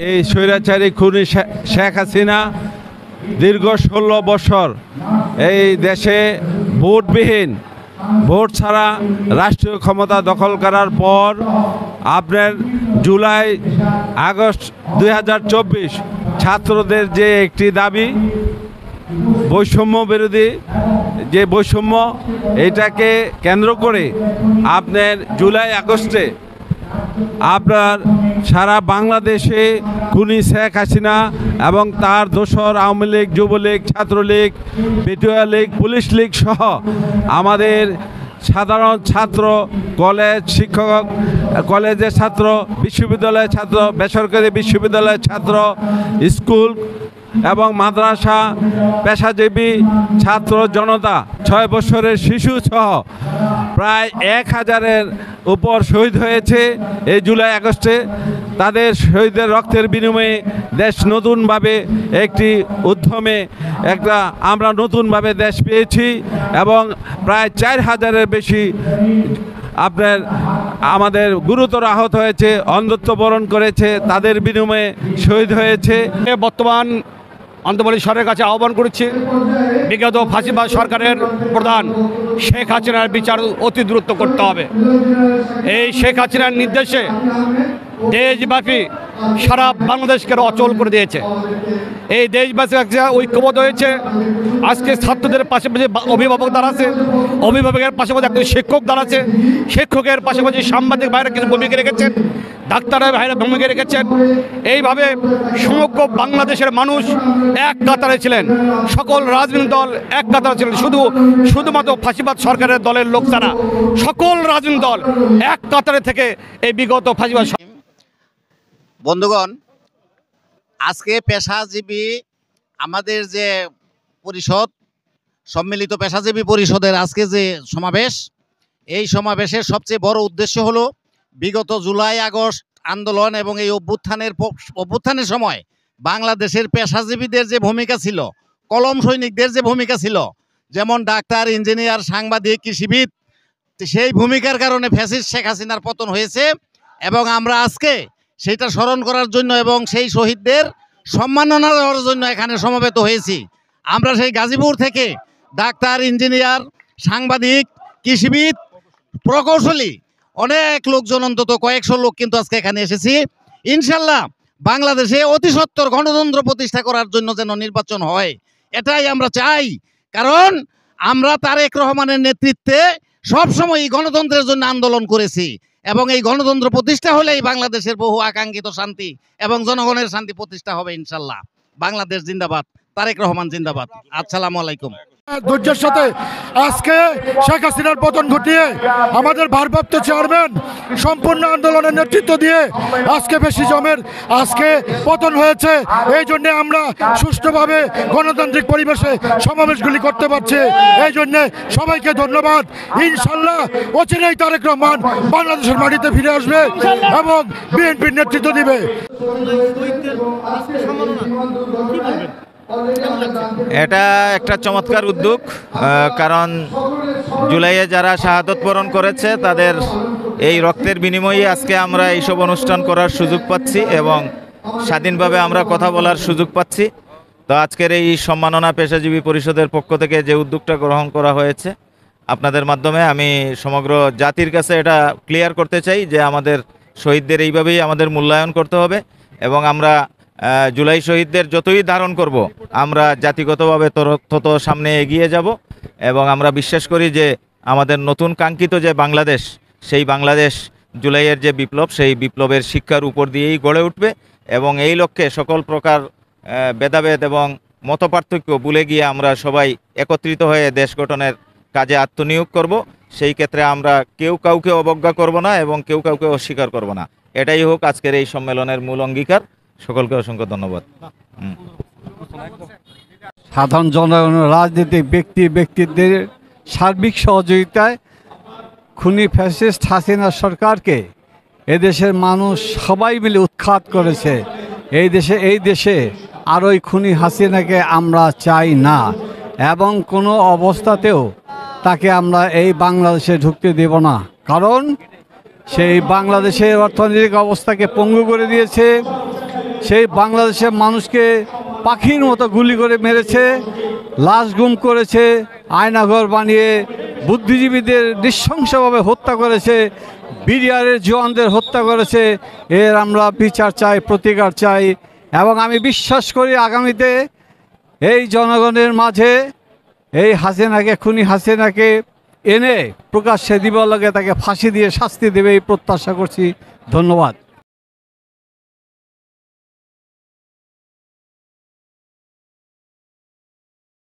এই স্বৈরাচারী খুনি শেখ হাসিনা দীর্ঘ 16 বছর এই দেশে ভোট ছাড়া রাষ্ট্রীয় ক্ষমতা দখল করার পর আপনার জুলাই আগস্ট 2024 ছাত্রদের যে একটি দাবি বৈষম্য বিরোধী যে বৈষম্য, এটাকে কেন্দ্র করে আপনার জুলাই আগস্টে আপনার সারা বাংলাদেশে খুনি শেখ হাসিনা এবং তার দোসর আওয়ামী লীগ, যুবলীগ, ছাত্রলীগ, বিটিআর লীগ, পুলিশ লীগ সহ আমাদের সাধারণ ছাত্র, কলেজ শিক্ষক, কলেজের ছাত্র, বিশ্ববিদ্যালয়ের ছাত্র, বেসরকারি বিশ্ববিদ্যালয়ের ছাত্র, স্কুল এবং মাদ্রাসা, পেশাজীবী ছাত্র জনতা, 6 বছরের শিশু সহ প্রায় 1000-এর উপর শহীদ হয়েছে এই জুলাই আগস্টে। তাদের শহীদের রক্তের বিনিময়ে দেশ নতুনভাবে একটি উদ্যমে আমরা নতুনভাবে দেশ পেয়েছি এবং প্রায় 4000-এর বেশি আপনার আমাদের গুরুতর আহত হয়েছে, অন্ধত্ব বরণ করেছে, তাদের বিনিময়ে শহীদ হয়েছে। বর্তমান অন্তর্বর্তী সরকারের কাছে আহ্বান করেছি, বিগত ফাঁসিবাদ সরকারের প্রধান শেখ হাসিনার বিচার অতি দ্রুত করতে হবে। এই শেখ হাসিনার নির্দেশে দেশব্যাপী সারা বাংলাদেশকে অচল করে দিয়েছে। এই দেশবাসী ঐক্যবদ্ধ হয়েছে। আজকে ছাত্রদের পাশাপাশি অভিভাবক দাঁড়াচ্ছে, অভিভাবকের পাশাপাশি একজন শিক্ষক দাঁড়াচ্ছে, শিক্ষকের পাশাপাশি সাংবাদিক ভাইরা কিছু ভূমিকা রেখেছেন, ডাক্তারের ভাইরা ভূমিকা রেখেছেন। এইভাবে সমগ্র বাংলাদেশের মানুষ এক কাতারে ছিলেন, সকল রাজনৈতিক দল এক কাতারে ছিলেন। শুধুমাত্র ফাঁসিবাদ সরকারের দলের লোক ছাড়া সকল রাজনৈতিক দল এক কাতারে থেকে এই বিগত ফাঁসিবাদ। বন্ধুগণ, আজকে পেশাজীবী আমাদের যে পরিষদ, সম্মিলিত পেশাজীবী পরিষদের আজকে যে সমাবেশ, এই সমাবেশের সবচেয়ে বড় উদ্দেশ্য হলো বিগত জুলাই আগস্ট আন্দোলন এবং এই অভ্যুত্থানের সময় বাংলাদেশের পেশাজীবীদের যে ভূমিকা ছিল, কলম সৈনিকদের যে ভূমিকা ছিল, যেমন ডাক্তার, ইঞ্জিনিয়ার, সাংবাদিক, কৃষিবিদ, সেই ভূমিকার কারণে ফ্যাসিস্ট শেখ হাসিনার পতন হয়েছে এবং আমরা আজকে সেটা স্মরণ করার জন্য এবং সেই শহীদদের সম্মাননা দেওয়ার জন্য এখানে সমবেত হয়েছি। আমরা সেই গাজীপুর থেকে ডাক্তার, ইঞ্জিনিয়ার, সাংবাদিক, কৃষিবিদ, প্রকৌশলী অনেক লোকজন, অন্তত কয়েকশো লোক কিন্তু আজকে এখানে এসেছি। ইনশাল্লাহ বাংলাদেশে অতি সত্বর গণতন্ত্র প্রতিষ্ঠা করার জন্য যেন নির্বাচন হয়, এটাই আমরা চাই। কারণ আমরা তারেক রহমানের নেতৃত্বে সবসময় গণতন্ত্রের জন্য আন্দোলন করেছি এবং এই গণতন্ত্র প্রতিষ্ঠা হলেই বাংলাদেশের বহু আকাঙ্ক্ষিত শান্তি এবং জনগণের শান্তি প্রতিষ্ঠা হবে ইনশাল্লাহ। বাংলাদেশ জিন্দাবাদ, তারেক রহমান জিন্দাবাদ। আসসালামু আলাইকুম। ধৈর্যের সাথে আজকে শেখ হাসিনার পতন ঘটিয়ে আমাদের ভারপ্রাপ্ত চেয়ারম্যান সম্পূর্ণ আন্দোলনের নেতৃত্ব দিয়ে আজকে ফ্যাসিজমের পতন হয়েছে। এই জন্য আমরা সুষ্ঠুভাবে গণতান্ত্রিক পরিবেশে সমাবেশগুলি করতে পারছি। এই জন্য সবাইকে ধন্যবাদ। ইনশাল্লাহ অচিরেই তারেক রহমান বাংলাদেশের মাটিতে ফিরে আসবে এবং বিএনপির নেতৃত্ব দিবে। এটা একটা চমৎকার উদ্যোগ, কারণ জুলাইয়ে যারা শাহাদত বরণ করেছে তাদের এই রক্তের বিনিময়ে আজকে আমরা এইসব অনুষ্ঠান করার সুযোগ পাচ্ছি এবং স্বাধীনভাবে আমরা কথা বলার সুযোগ পাচ্ছি। তো আজকের এই সম্মাননা পেশাজীবী পরিষদের পক্ষ থেকে যে উদ্যোগটা গ্রহণ করা হয়েছে, আপনাদের মাধ্যমে আমি সমগ্র জাতির কাছে এটা ক্লিয়ার করতে চাই যে আমাদের শহীদদের এইভাবেই আমাদের মূল্যায়ন করতে হবে এবং আমরা জুলাই শহীদদের যতই ধারণ করব, আমরা জাতিগতভাবে তত সামনে এগিয়ে যাব এবং আমরা বিশ্বাস করি যে আমাদের নতুন কাঙ্ক্ষিত যে বাংলাদেশ, সেই বাংলাদেশ জুলাইয়ের যে বিপ্লব, সেই বিপ্লবের শিক্ষার উপর দিয়েই গড়ে উঠবে এবং এই লক্ষ্যে সকল প্রকার ভেদাভেদ এবং মতপার্থক্য ভুলে গিয়ে আমরা সবাই একত্রিত হয়ে দেশ গঠনের কাজে আত্মনিয়োগ করব। সেই ক্ষেত্রে আমরা কেউ কাউকে অবজ্ঞা করব না এবং কেউ কাউকে অস্বীকার করব না। এটাই হোক আজকের এই সম্মেলনের মূল অঙ্গীকার। সকলকে অসংখ্য ধন্যবাদ। সাধারণ জনগণ, রাজনীতিক ব্যক্তিদের সার্বিক সহযোগিতায় খুনি ফ্যাসিস্ট হাসিনা সরকারকে এদেশের মানুষ সবাই মিলে উৎখাত করেছে। এই দেশে আর ওই খুনি হাসিনাকে আমরা চাই না এবং কোনো অবস্থাতেও তাকে আমরা এই বাংলাদেশে ঢুকতে দেব না। কারণ সেই বাংলাদেশের অর্থনৈতিক অবস্থাকে পঙ্গু করে দিয়েছে, সেই বাংলাদেশের মানুষকে পাখির মতো গুলি করে মেরেছে, লাশ গুম করেছে, আয়নাঘর বানিয়ে বুদ্ধিজীবীদের নৃশংসভাবে হত্যা করেছে, বিডিআরের জওয়ানদের হত্যা করেছে। এর আমরা বিচার চাই, প্রতিকার চাই। এবং আমি বিশ্বাস করি আগামীতে এই জনগণের মাঝে এই হাসিনাকে, খুনি হাসিনাকে এনে প্রকাশ্যে দিবার লগে তাকে ফাঁসি দিয়ে শাস্তি দেবে এই প্রত্যাশা করছি। ধন্যবাদ।